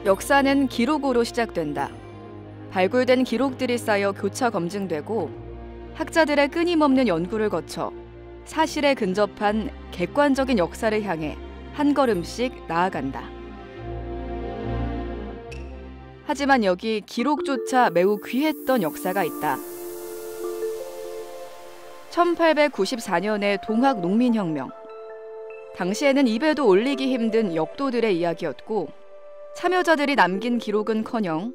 역사는 기록으로 시작된다. 발굴된 기록들이 쌓여 교차 검증되고 학자들의 끊임없는 연구를 거쳐 사실에 근접한 객관적인 역사를 향해 한 걸음씩 나아간다. 하지만 여기 기록조차 매우 귀했던 역사가 있다. 1894년의 동학 농민혁명. 당시에는 입에도 올리기 힘든 역도들의 이야기였고 참여자들이 남긴 기록은커녕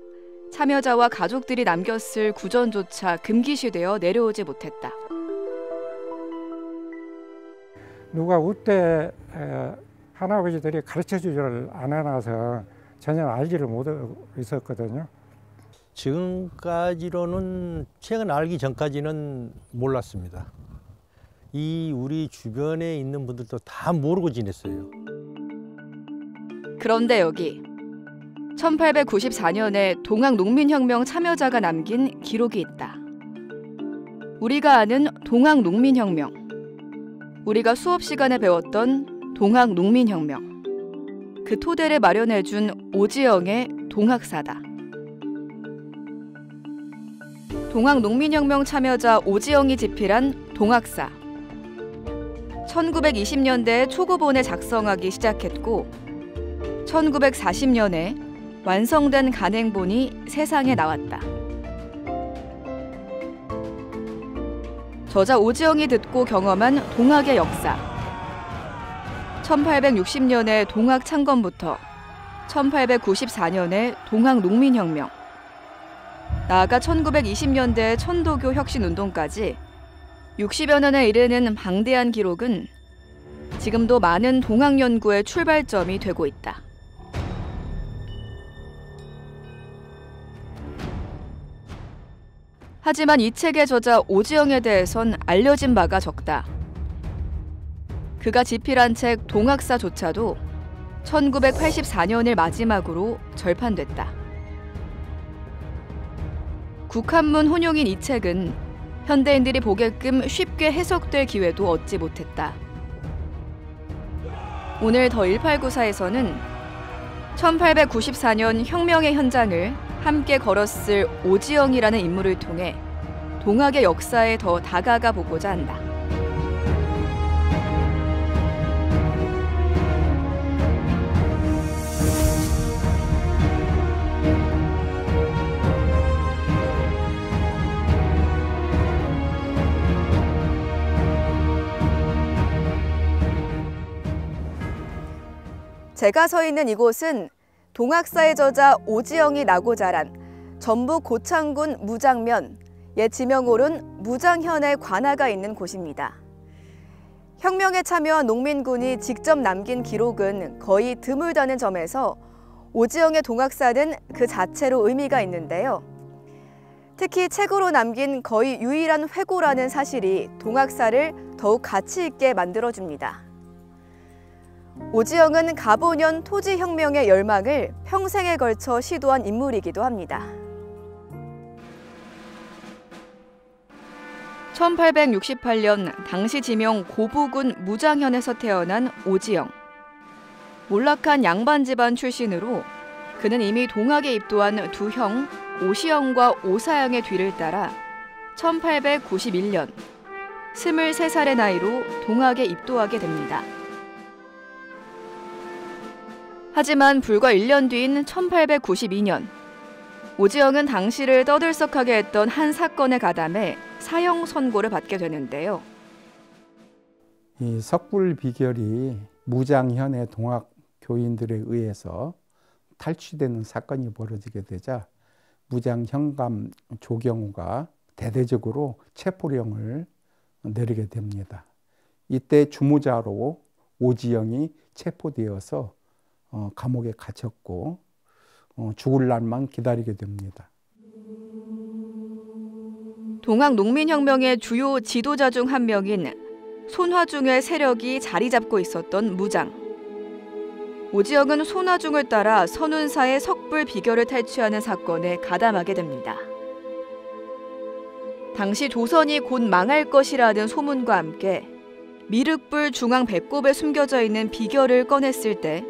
참여자와 가족들이 남겼을 구전조차 금기시되어 내려오지 못했다. 누가 우때 할아버지들이 가르쳐주지를 않아놔서 전혀 알지를 못하고 있었거든요. 지금까지로는 최근 알기 전까지는 몰랐습니다. 우리 주변에 있는 분들도 다 모르고 지냈어요. 그런데 여기 1894년에 동학 농민혁명 참여자가 남긴 기록이 있다. 우리가 아는 동학 농민혁명, 우리가 수업 시간에 배웠던 동학 농민혁명, 그 토대를 마련해준 오지영의 동학사다. 동학 농민혁명 참여자 오지영이 집필한 동학사. 1920년대 초고본에 작성하기 시작했고 1940년에 완성된 간행본이 세상에 나왔다. 저자 오지영이 듣고 경험한 동학의 역사. 1860년의 동학 창건부터 1894년의 동학 농민혁명, 나아가 1920년대 천도교 혁신운동까지 60여 년에 이르는 방대한 기록은 지금도 많은 동학 연구의 출발점이 되고 있다. 하지만 이 책의 저자 오지영에 대해선 알려진 바가 적다. 그가 집필한 책 동학사조차도 1984년을 마지막으로 절판됐다. 국한문 혼용인 이 책은 현대인들이 보게끔 쉽게 해석될 기회도 얻지 못했다. 오늘 더 1894에서는 1894년 혁명의 현장을 함께 걸었을 오지영이라는 인물을 통해 동학의 역사에 더 다가가 보고자 한다. 제가 서 있는 이곳은 동학사의 저자 오지영이 나고 자란 전북 고창군 무장면, 옛 지명으로는 무장현의 관아가 있는 곳입니다. 혁명에 참여한 농민군이 직접 남긴 기록은 거의 드물다는 점에서 오지영의 동학사는 그 자체로 의미가 있는데요. 특히 책으로 남긴 거의 유일한 회고라는 사실이 동학사를 더욱 가치 있게 만들어줍니다. 오지영은 가보년 토지혁명의 열망을 평생에 걸쳐 시도한 인물이기도 합니다. 1868년 당시 지명 고부군 무장현에서 태어난 오지영. 몰락한 양반 집안 출신으로 그는 이미 동학에 입도한 두 형 오시영과 오사영의 뒤를 따라 1891년 23살의 나이로 동학에 입도하게 됩니다. 하지만 불과 1년 뒤인 1892년 오지영은 당시를 떠들썩하게 했던 한 사건에 가담해 사형 선고를 받게 되는데요. 이 석불 비결이 무장현의 동학 교인들에 의해서 탈취되는 사건이 벌어지게 되자 무장현감 조경우가 대대적으로 체포령을 내리게 됩니다. 이때 주무자로 오지영이 체포되어서 감옥에 갇혔고 죽을 날만 기다리게 됩니다. 동학 농민혁명의 주요 지도자 중 한 명인 손화중의 세력이 자리 잡고 있었던 무장. 오지영은 손화중을 따라 선운사의 석불 비결을 탈취하는 사건에 가담하게 됩니다. 당시 조선이 곧 망할 것이라는 소문과 함께 미륵불 중앙 배꼽에 숨겨져 있는 비결을 꺼냈을 때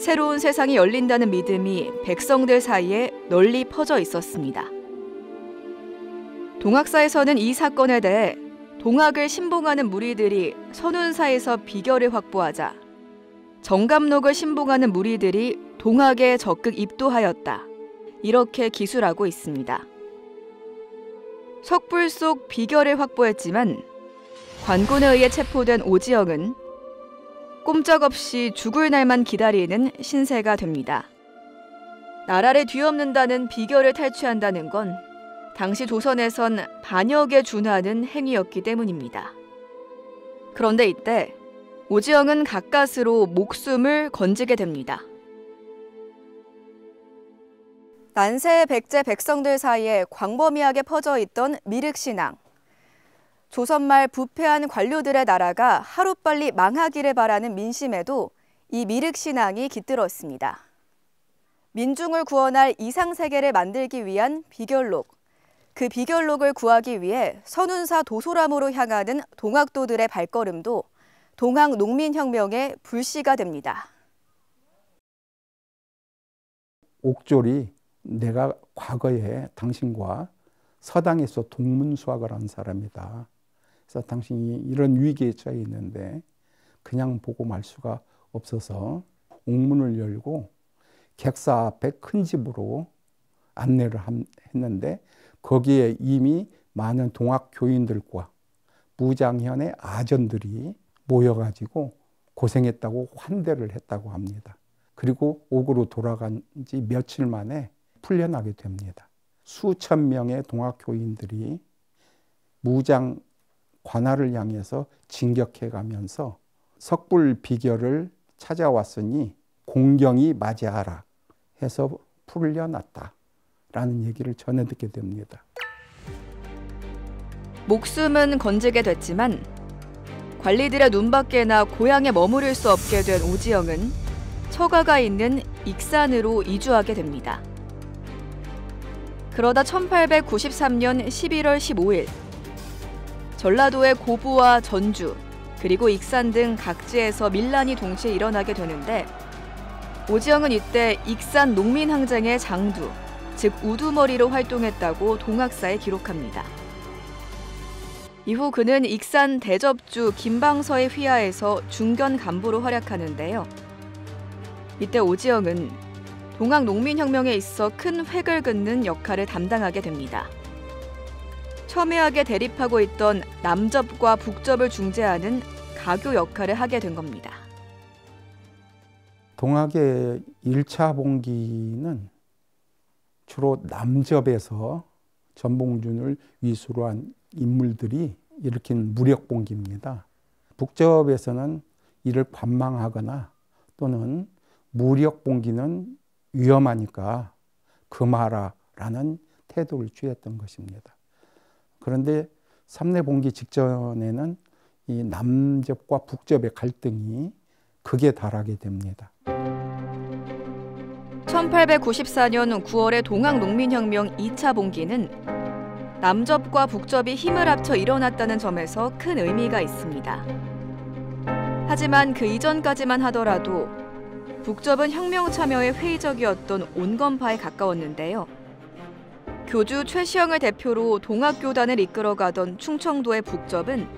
새로운 세상이 열린다는 믿음이 백성들 사이에 널리 퍼져 있었습니다. 동학사에서는 이 사건에 대해 동학을 신봉하는 무리들이 선운사에서 비결을 확보하자 정감록을 신봉하는 무리들이 동학에 적극 입도하였다. 이렇게 기술하고 있습니다. 석불 속 비결을 확보했지만 관군에 의해 체포된 오지영은 꼼짝없이 죽을 날만 기다리는 신세가 됩니다. 나라를 뒤엎는다는 비결을 탈취한다는 건 당시 조선에선 반역에 준하는 행위였기 때문입니다. 그런데 이때 오지영은 가까스로 목숨을 건지게 됩니다. 난세의 백제 백성들 사이에 광범위하게 퍼져 있던 미륵신앙. 조선말 부패한 관료들의 나라가 하루빨리 망하기를 바라는 민심에도 이 미륵신앙이 깃들었습니다. 민중을 구원할 이상세계를 만들기 위한 비결록. 그 비결록을 구하기 위해 선운사 도소람으로 향하는 동학도들의 발걸음도 동학 농민혁명의 불씨가 됩니다. 옥졸이 내가 과거에 당신과 서당에서 동문수학을 한 사람이다. 그래서 당신이 이런 위기에 처해 있는데 그냥 보고 말 수가 없어서 옥문을 열고 객사 앞에 큰 집으로 안내를 했는데 거기에 이미 많은 동학 교인들과 무장현의 아전들이 모여가지고 고생했다고 환대를 했다고 합니다. 그리고 옥으로 돌아간 지 며칠 만에 풀려나게 됩니다. 수천 명의 동학 교인들이 무장 관할을 향해서 진격해 가면서 석불 비결을 찾아왔으니 공경이 맞이하라 해서 풀려났다라는 얘기를 전해 듣게 됩니다. 목숨은 건지게 됐지만 관리들의 눈밖에나 고향에 머무를 수 없게 된 오지영은 처가가 있는 익산으로 이주하게 됩니다. 그러다 1893년 11월 15일 전라도의 고부와 전주 그리고 익산 등 각지에서 밀란이 동시에 일어나게 되는데 오지영은 이때 익산 농민항쟁의 장두, 즉 우두머리로 활동했다고 동학사에 기록합니다. 이후 그는 익산 대접주 김방서의 휘하에서 중견 간부로 활약하는데요. 이때 오지영은 동학 농민혁명에 있어 큰 획을 긋는 역할을 담당하게 됩니다. 첨예하게 대립하고 있던 남접과 북접을 중재하는 가교 역할을 하게 된 겁니다. 동학의 1차 봉기는 주로 남접에서 전봉준을 위수로 한 인물들이 일으킨 무력봉기입니다. 북접에서는 이를 관망하거나 또는 무력봉기는 위험하니까 금하라라는 태도를 취했던 것입니다. 그런데 삼내봉기 직전에는 이 남접과 북접의 갈등이 극에 달하게 됩니다. 1894년 9월의 동학농민혁명 2차 봉기는 남접과 북접이 힘을 합쳐 일어났다는 점에서 큰 의미가 있습니다. 하지만 그 이전까지만 하더라도 북접은 혁명 참여에 회의적이었던 온건파에 가까웠는데요. 교주 최시영을 대표로 동학교단을 이끌어가던 충청도의 북접은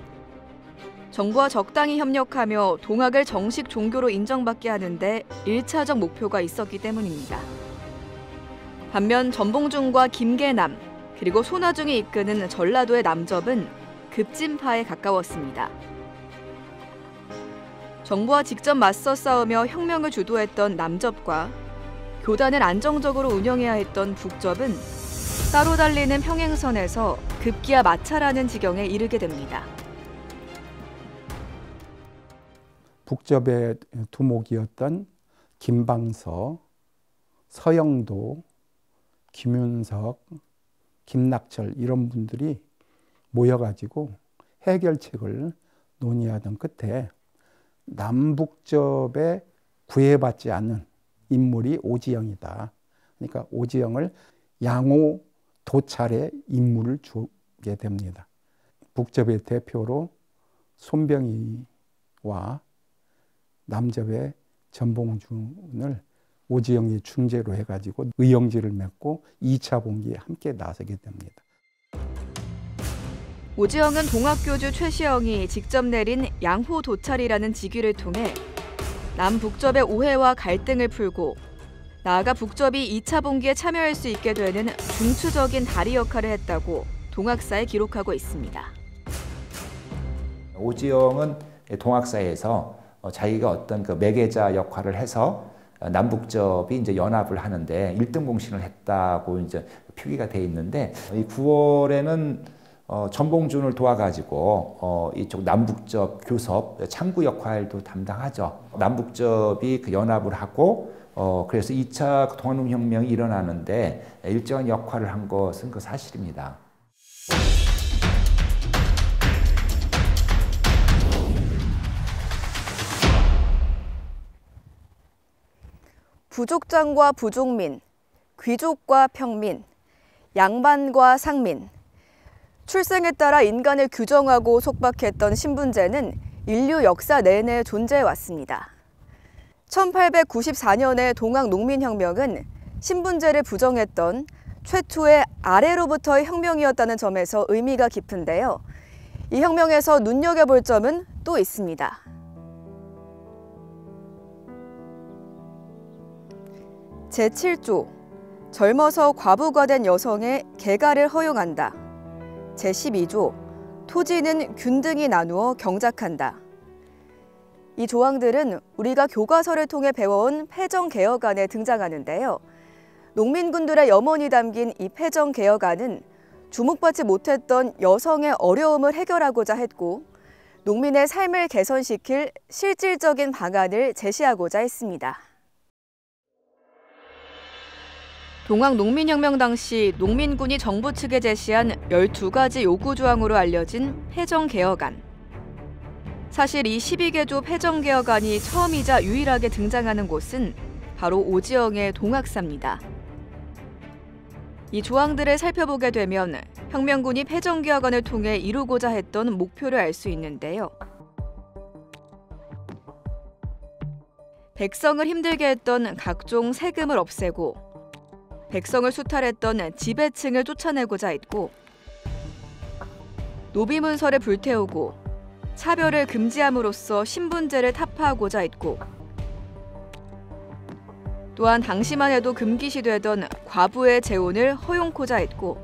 정부와 적당히 협력하며 동학을 정식 종교로 인정받게 하는데 1차적 목표가 있었기 때문입니다. 반면 전봉준과 김계남 그리고 손아중이 이끄는 전라도의 남접은 급진파에 가까웠습니다. 정부와 직접 맞서 싸우며 혁명을 주도했던 남접과 교단을 안정적으로 운영해야 했던 북접은 따로 달리는 평행선에서 급기야 마찰하는 지경에 이르게 됩니다. 북접의 두목이었던 김방서, 서영도, 김윤석, 김낙철 이런 분들이 모여가지고 해결책을 논의하던 끝에 남북접에 구애받지 않는 인물이 오지영이다. 그러니까 오지영을 양호 도찰의 임무를 주게 됩니다. 북접의 대표로 손병희와 남접의 전봉준을 오지영이 중재로 해가지고 의형제를 맺고 2차 봉기에 함께 나서게 됩니다. 오지영은 동학교주 최시영이 직접 내린 양호 도찰이라는 직위를 통해 남북접의 오해와 갈등을 풀고 나아가 북접이 2차 봉기에 참여할 수 있게 되는 중추적인 다리 역할을 했다고 동학사에 기록하고 있습니다. 오지영은 동학사에서 자기가 어떤 그 매개자 역할을 해서 남북접이 이제 연합을 하는데 1등 공신을 했다고 이제 표기가 돼 있는데, 이 9월에는 전봉준을 도와가지고 이쪽 남북접 교섭 창구 역할도 담당하죠. 남북접이 그 연합을 하고 그래서 2차 동학농민혁명이 일어나는데 일정한 역할을 한 것은 그 사실입니다. 부족장과 부족민, 귀족과 평민, 양반과 상민. 출생에 따라 인간을 규정하고 속박했던 신분제는 인류 역사 내내 존재해왔습니다. 1894년의 동학농민혁명은 신분제를 부정했던 최초의 아래로부터의 혁명이었다는 점에서 의미가 깊은데요. 이 혁명에서 눈여겨볼 점은 또 있습니다. 제7조, 젊어서 과부가 된 여성의 개가를 허용한다. 제12조, 토지는 균등히 나누어 경작한다. 이 조항들은 우리가 교과서를 통해 배워온 패정개혁안에 등장하는데요. 농민군들의 염원이 담긴 이 패정개혁안은 주목받지 못했던 여성의 어려움을 해결하고자 했고, 농민의 삶을 개선시킬 실질적인 방안을 제시하고자 했습니다. 동학농민혁명 당시 농민군이 정부 측에 제시한 12가지 요구조항으로 알려진 패정개혁안. 사실 이 12개조 패정개혁안이 처음이자 유일하게 등장하는 곳은 바로 오지영의 동학사입니다. 이 조항들을 살펴보게 되면 혁명군이 패정개혁안을 통해 이루고자 했던 목표를 알 수 있는데요. 백성을 힘들게 했던 각종 세금을 없애고 백성을 수탈했던 지배층을 쫓아내고자 했고, 노비문서를 불태우고 차별을 금지함으로써 신분제를 타파하고자 했고, 또한 당시만 해도 금기시되던 과부의 재혼을 허용코자 했고,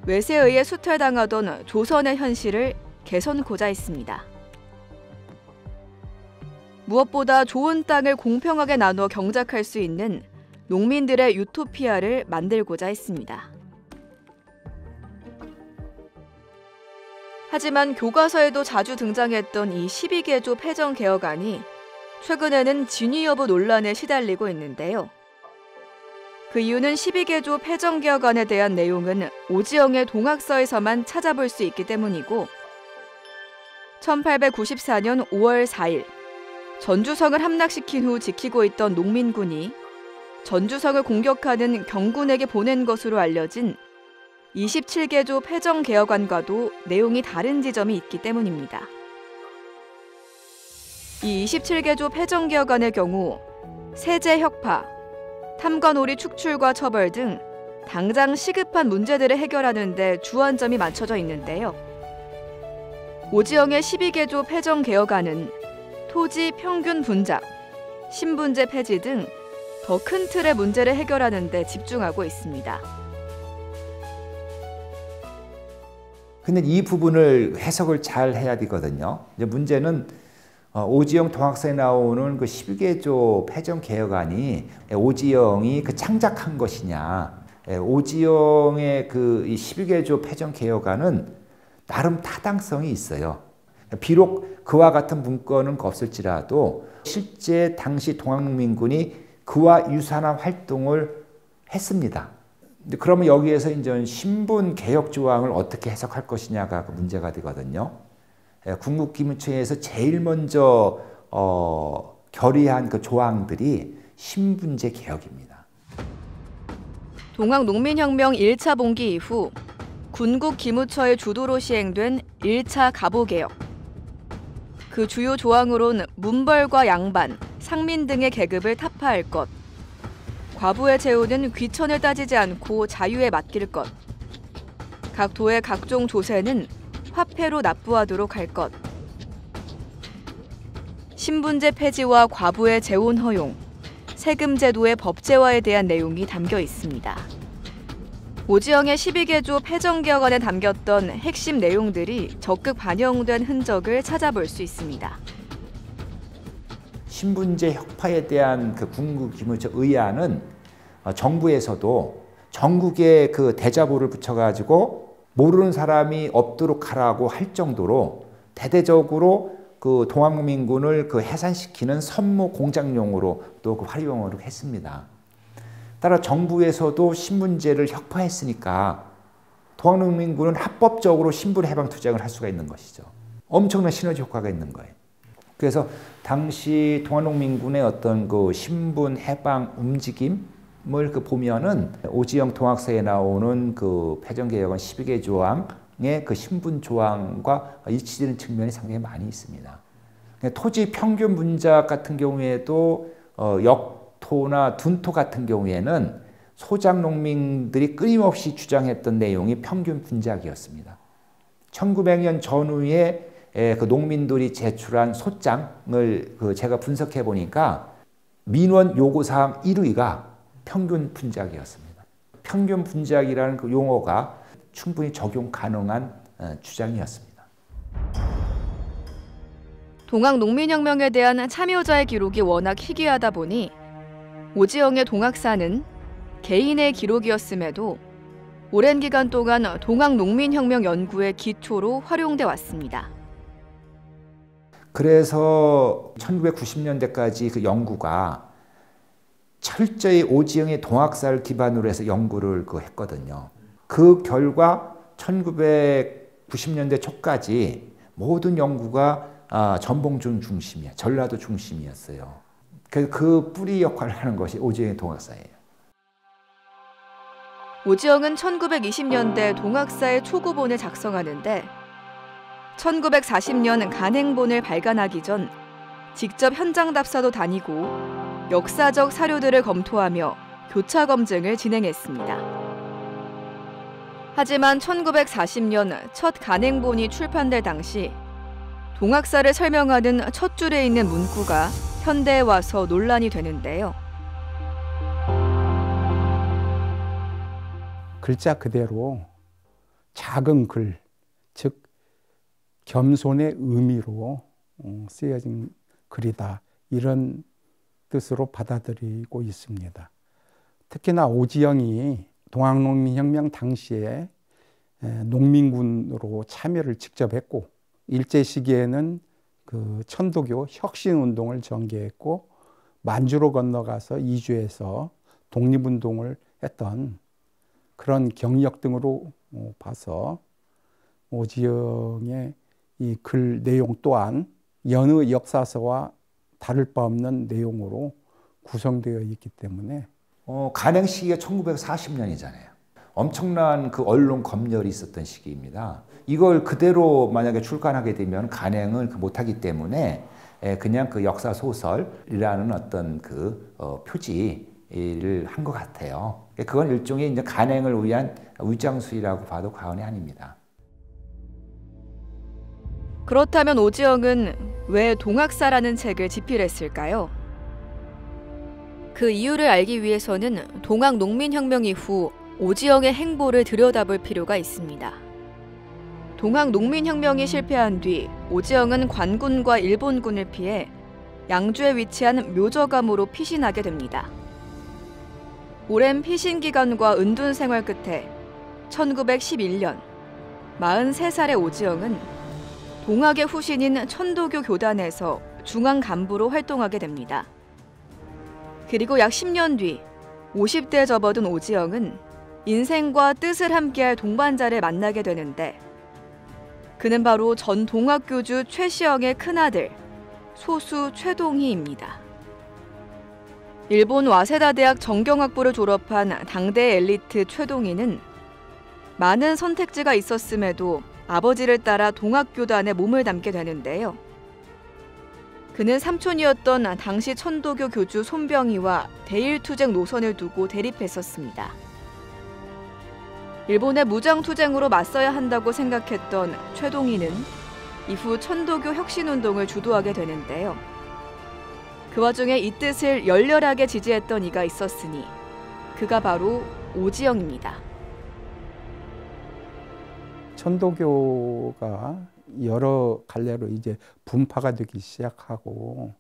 외세에 의해 수탈당하던 조선의 현실을 개선코자 했습니다. 무엇보다 좋은 땅을 공평하게 나누어 경작할 수 있는 농민들의 유토피아를 만들고자 했습니다. 하지만 교과서에도 자주 등장했던 이 12개조 패정개혁안이 최근에는 진위 여부 논란에 시달리고 있는데요. 그 이유는 12개조 패정개혁안에 대한 내용은 오지영의 동학서에서만 찾아볼 수 있기 때문이고, 1894년 5월 4일 전주성을 함락시킨 후 지키고 있던 농민군이 전주성을 공격하는 경군에게 보낸 것으로 알려진 27개조 패정개혁안과도 내용이 다른 지점이 있기 때문입니다. 이 27개조 패정개혁안의 경우 세제 혁파, 탐관오리 축출과 처벌 등 당장 시급한 문제들을 해결하는 데 주안점이 맞춰져 있는데요. 오지영의 12개조 패정개혁안은 토지 평균 분작, 신분제 폐지 등 더 큰 틀의 문제를 해결하는 데 집중하고 있습니다. 근데 이 부분을 해석을 잘 해야 되거든요. 이제 문제는 오지영 동학서에 나오는 그 12개조 패정개혁안이 오지영이 그 창작한 것이냐. 오지영의 그 12개조 패정개혁안은 나름 타당성이 있어요. 비록 그와 같은 문건은 없을지라도 실제 당시 동학농민군이 그와 유사한 활동을 했습니다. 그러면 여기에서 이제 신분 개혁 조항을 어떻게 해석할 것이냐가 문제가 되거든요. 군국기문청에서 제일 먼저 결의한 그 조항들이 신분제 개혁입니다. 동학농민혁명 1차 봉기 이후 군국기무처의 주도로 시행된 1차 가보개혁. 그 주요 조항으론 문벌과 양반, 상민 등의 계급을 타파할 것, 과부의 재우는 귀천을 따지지 않고 자유에 맡길 것, 각 도의 각종 조세는 화폐로 납부하도록 할 것, 신분제 폐지와 과부의 재혼 허용, 세금 제도의 법제화에 대한 내용이 담겨 있습니다. 오지영의 12개조 패정개혁안에 담겼던 핵심 내용들이 적극 반영된 흔적을 찾아볼 수 있습니다. 신분제 혁파에 대한 그 군국기무처 의안은 정부에서도 전국에 그 대자보를 붙여가지고 모르는 사람이 없도록 하라고 할 정도로 대대적으로 그 동학농민군을 그 해산시키는 선모 공작용으로 또 그 활용을 했습니다. 따라 정부에서도 신분제를 혁파했으니까 동학농민군은 합법적으로 신분 해방 투쟁을 할 수가 있는 것이죠. 엄청난 시너지 효과가 있는 거예요. 그래서 당시 동학농민군의 어떤 그 신분 해방 움직임을 그 보면은 오지영 동학서에 나오는 그 패정개혁안 12개 조항의 그 신분 조항과 일치되는 측면이 상당히 많이 있습니다. 토지 평균 분작 같은 경우에도 역토나 둔토 같은 경우에는 소작 농민들이 끊임없이 주장했던 내용이 평균 분작이었습니다. 1900년 전후에 그 농민들이 제출한 소장을 제가 분석해 보니까 민원 요구사항 1위가 평균 분작이었습니다. 평균 분작이라는 그 용어가 충분히 적용 가능한 주장이었습니다. 동학농민혁명에 대한 참여자의 기록이 워낙 희귀하다 보니 오지영의 동학사는 개인의 기록이었음에도 오랜 기간 동안 동학농민혁명 연구의 기초로 활용돼 왔습니다. 그래서 1990년대까지 그 연구가 철저히 오지영의 동학사를 기반으로 해서 연구를 했거든요. 그 결과 1990년대 초까지 모든 연구가 전봉준 중심이야, 전라도 중심이었어요. 그래서 그 뿌리 역할을 하는 것이 오지영의 동학사예요. 오지영은 1920년대 동학사의 초고본을 작성하는데 1940년 간행본을 발간하기 전 직접 현장 답사도 다니고 역사적 사료들을 검토하며 교차 검증을 진행했습니다. 하지만 1940년 첫 간행본이 출판될 당시 동학사를 설명하는 첫 줄에 있는 문구가 현대에 와서 논란이 되는데요. 글자 그대로 작은 글, 즉 겸손의 의미로 쓰여진 글이다, 이런 뜻으로 받아들이고 있습니다. 특히나 오지영이 동학농민혁명 당시에 농민군으로 참여를 직접 했고 일제 시기에는 그 천도교 혁신운동을 전개했고 만주로 건너가서 이주해서 독립운동을 했던 그런 경력 등으로 봐서 오지영의 이 글 내용 또한 여느 역사서와 다를 바 없는 내용으로 구성되어 있기 때문에 간행 시기가 1940년이잖아요. 엄청난 그 언론 검열이 있었던 시기입니다. 이걸 그대로 만약에 출간하게 되면 간행을 못하기 때문에 그냥 그 역사 소설이라는 어떤 그 표지를 한 것 같아요. 그건 일종의 이제 간행을 위한 위장수이라고 봐도 과언이 아닙니다. 그렇다면 오지영은 왜 동학사라는 책을 집필했을까요? 그 이유를 알기 위해서는 동학농민혁명 이후 오지영의 행보를 들여다볼 필요가 있습니다. 동학농민혁명이 실패한 뒤 오지영은 관군과 일본군을 피해 양주에 위치한 묘저감으로 피신하게 됩니다. 오랜 피신 기간과 은둔 생활 끝에 1911년 43살의 오지영은 동학의 후신인 천도교 교단에서 중앙 간부로 활동하게 됩니다. 그리고 약 10년 뒤 50대에 접어든 오지영은 인생과 뜻을 함께할 동반자를 만나게 되는데 그는 바로 전 동학교주 최시영의 큰아들 소수 최동희입니다. 일본 와세다 대학 정경학부를 졸업한 당대 엘리트 최동희는 많은 선택지가 있었음에도 아버지를 따라 동학교단에 몸을 담게 되는데요. 그는 삼촌이었던 당시 천도교 교주 손병희와 대일투쟁 노선을 두고 대립했었습니다. 일본의 무장투쟁으로 맞서야 한다고 생각했던 최동희는 이후 천도교 혁신운동을 주도하게 되는데요. 그 와중에 이 뜻을 열렬하게 지지했던 이가 있었으니 그가 바로 오지영입니다. 천도교가 여러 갈래로 이제 분파가 되기 시작하고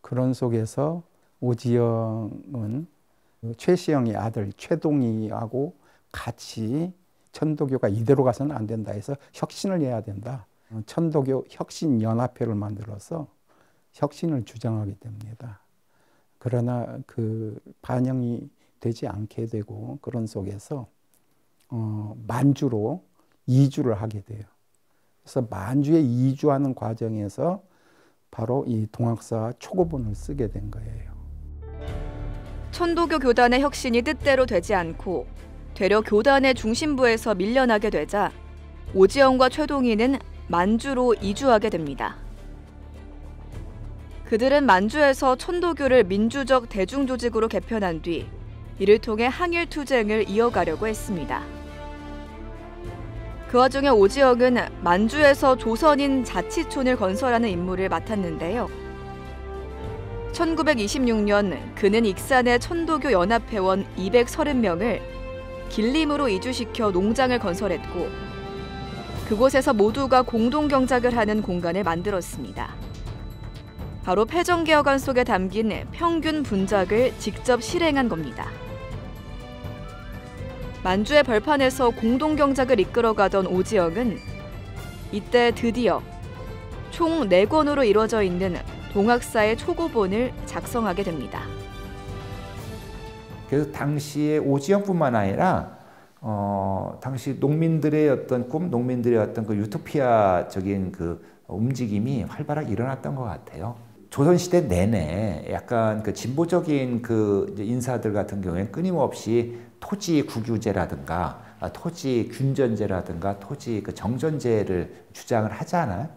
그런 속에서 오지영은 최시영의 아들 최동희하고 같이 천도교가 이대로 가서는 안 된다 해서 혁신을 해야 된다. 천도교 혁신연합회를 만들어서 혁신을 주장하게 됩니다. 그러나 그 반영이 되지 않게 되고 그런 속에서 만주로 이주를 하게 돼요. 그래서 만주에 이주하는 과정에서 바로 이 동학사 초고본을 쓰게 된 거예요. 천도교 교단의 혁신이 뜻대로 되지 않고 되려 교단의 중심부에서 밀려나게 되자 오지영과 최동희는 만주로 이주하게 됩니다. 그들은 만주에서 천도교를 민주적 대중조직으로 개편한 뒤 이를 통해 항일투쟁을 이어가려고 했습니다. 그 와중에 오지영은 만주에서 조선인 자치촌을 건설하는 임무를 맡았는데요. 1926년 그는 익산의 천도교 연합회원 230명을 길림으로 이주시켜 농장을 건설했고 그곳에서 모두가 공동경작을 하는 공간을 만들었습니다. 바로 패정개혁안 속에 담긴 평균 분작을 직접 실행한 겁니다. 만주의 벌판에서 공동경작을 이끌어가던 오지영은 이때 드디어 총 4권으로 이루어져 있는 동학사의 초고본을 작성하게 됩니다. 그래서 당시에 오지영뿐만 아니라 당시 농민들의 어떤 꿈, 농민들의 어떤 그 유토피아적인 그 움직임이 활발하게 일어났던 것 같아요. 조선시대 내내 약간 그 진보적인 그 인사들 같은 경우에는 끊임없이 토지 국유제라든가 토지 균전제라든가 토지 그 정전제를 주장을 하잖아요.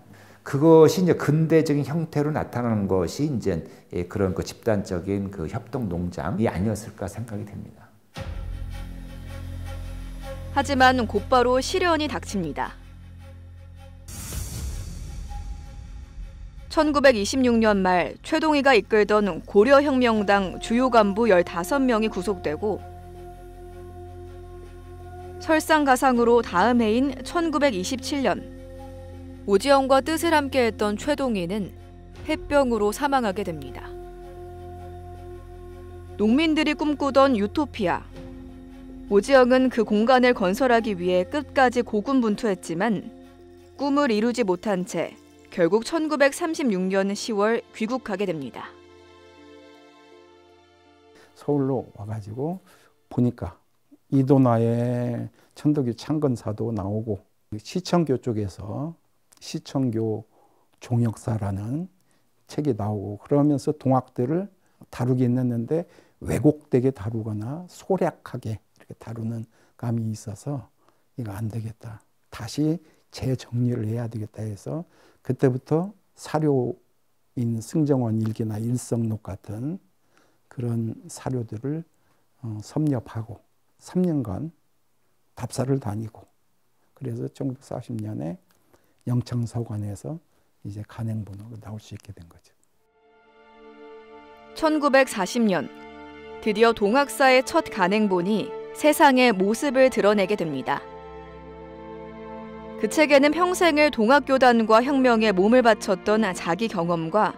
그것이 이제 근대적인 형태로 나타나는 것이 이제 그런 그 집단적인 그 협동 농장이 아니었을까 생각이 됩니다. 하지만 곧바로 시련이 닥칩니다. 1926년 말 최동희가 이끌던 고려혁명당 주요 간부 15명이 구속되고 설상가상으로 다음 해인 1927년 오지영과 뜻을 함께했던 최동희는 폐병으로 사망하게 됩니다. 농민들이 꿈꾸던 유토피아. 오지영은 그 공간을 건설하기 위해 끝까지 고군분투했지만 꿈을 이루지 못한 채 결국 1936년 10월 귀국하게 됩니다. 서울로 와가지고 보니까 이도나에 천도교 창건사도 나오고 시청교 쪽에서 시청교 종역사라는 책이 나오고 그러면서 동학들을 다루긴 했는데 왜곡되게 다루거나 소략하게 이렇게 다루는 감이 있어서 이거 안 되겠다. 다시 재정리를 해야 되겠다 해서 그때부터 사료인 승정원 일기나 일성록 같은 그런 사료들을 섭렵하고 3년간 답사를 다니고 그래서 1940년에 영창서관에서 이제 간행본으로 나올 수 있게 된 거죠. 1940년 드디어 동학사의 첫 간행본이 세상의 모습을 드러내게 됩니다. 그 책에는 평생을 동학교단과 혁명에 몸을 바쳤던 자기 경험과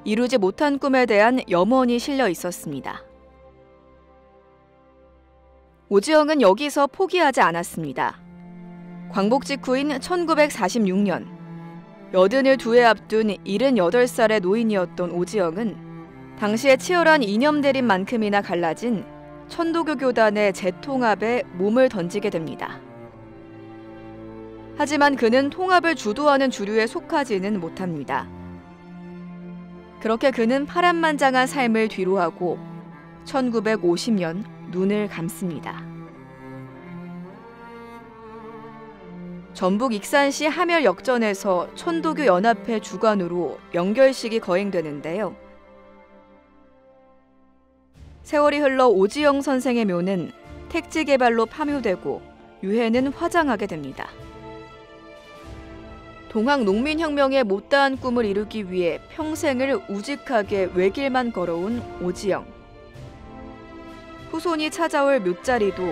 이루지 못한 꿈에 대한 염원이 실려 있었습니다. 오지영은 여기서 포기하지 않았습니다. 광복 직후인 1946년 82을 앞둔 78살의 노인이었던 오지영은 당시에 치열한 이념 대립만큼이나 갈라진 천도교 교단의 재통합에 몸을 던지게 됩니다. 하지만 그는 통합을 주도하는 주류에 속하지는 못합니다. 그렇게 그는 파란만장한 삶을 뒤로하고 1950년 눈을 감습니다. 전북 익산시 하멸역전에서 천도교 연합회 주관으로 명결식이 거행되는데요. 세월이 흘러 오지영 선생의 묘는 택지 개발로 파묘되고 유해는 화장하게 됩니다. 동학 농민혁명의 못다한 꿈을 이루기 위해 평생을 우직하게 외길만 걸어온 오지영. 후손이 찾아올 묘자리도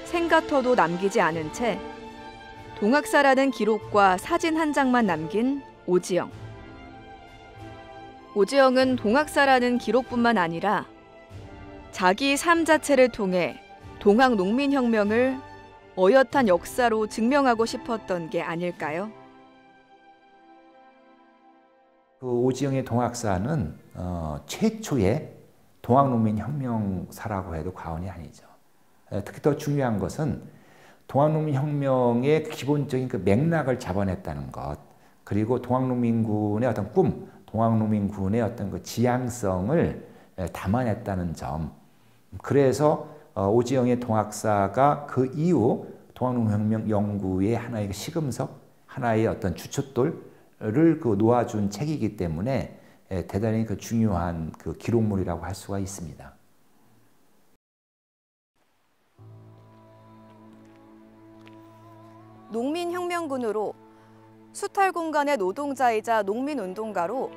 생가터도 남기지 않은 채 동학사라는 기록과 사진 한 장만 남긴 오지영. 오지영은 동학사라는 기록뿐만 아니라 자기 삶 자체를 통해 동학 농민혁명을 어엿한 역사로 증명하고 싶었던 게 아닐까요? 그 오지영의 동학사는 최초의 동학농민혁명사라고 해도 과언이 아니죠. 특히 더 중요한 것은 동학농민혁명의 기본적인 그 맥락을 잡아냈다는 것, 그리고 동학농민군의 어떤 꿈, 동학농민군의 어떤 그 지향성을 담아냈다는 점. 그래서 오지영의 동학사가 그 이후 동학농민혁명 연구의 하나의 시금석, 하나의 어떤 주춧돌을 그 놓아준 책이기 때문에 대단히 그 중요한 그 기록물이라고 할 수가 있습니다. 농민혁명군으로 수탈공간의 노동자이자 농민운동가로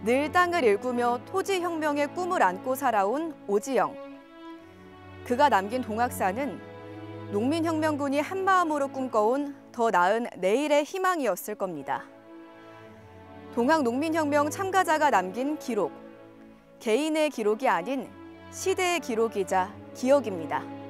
늘 땅을 일구며 토지혁명의 꿈을 안고 살아온 오지영. 그가 남긴 동학사는 농민혁명군이 한마음으로 꿈꿔온 더 나은 내일의 희망이었을 겁니다. 동학농민혁명 참가자가 남긴 기록, 개인의 기록이 아닌 시대의 기록이자 기억입니다.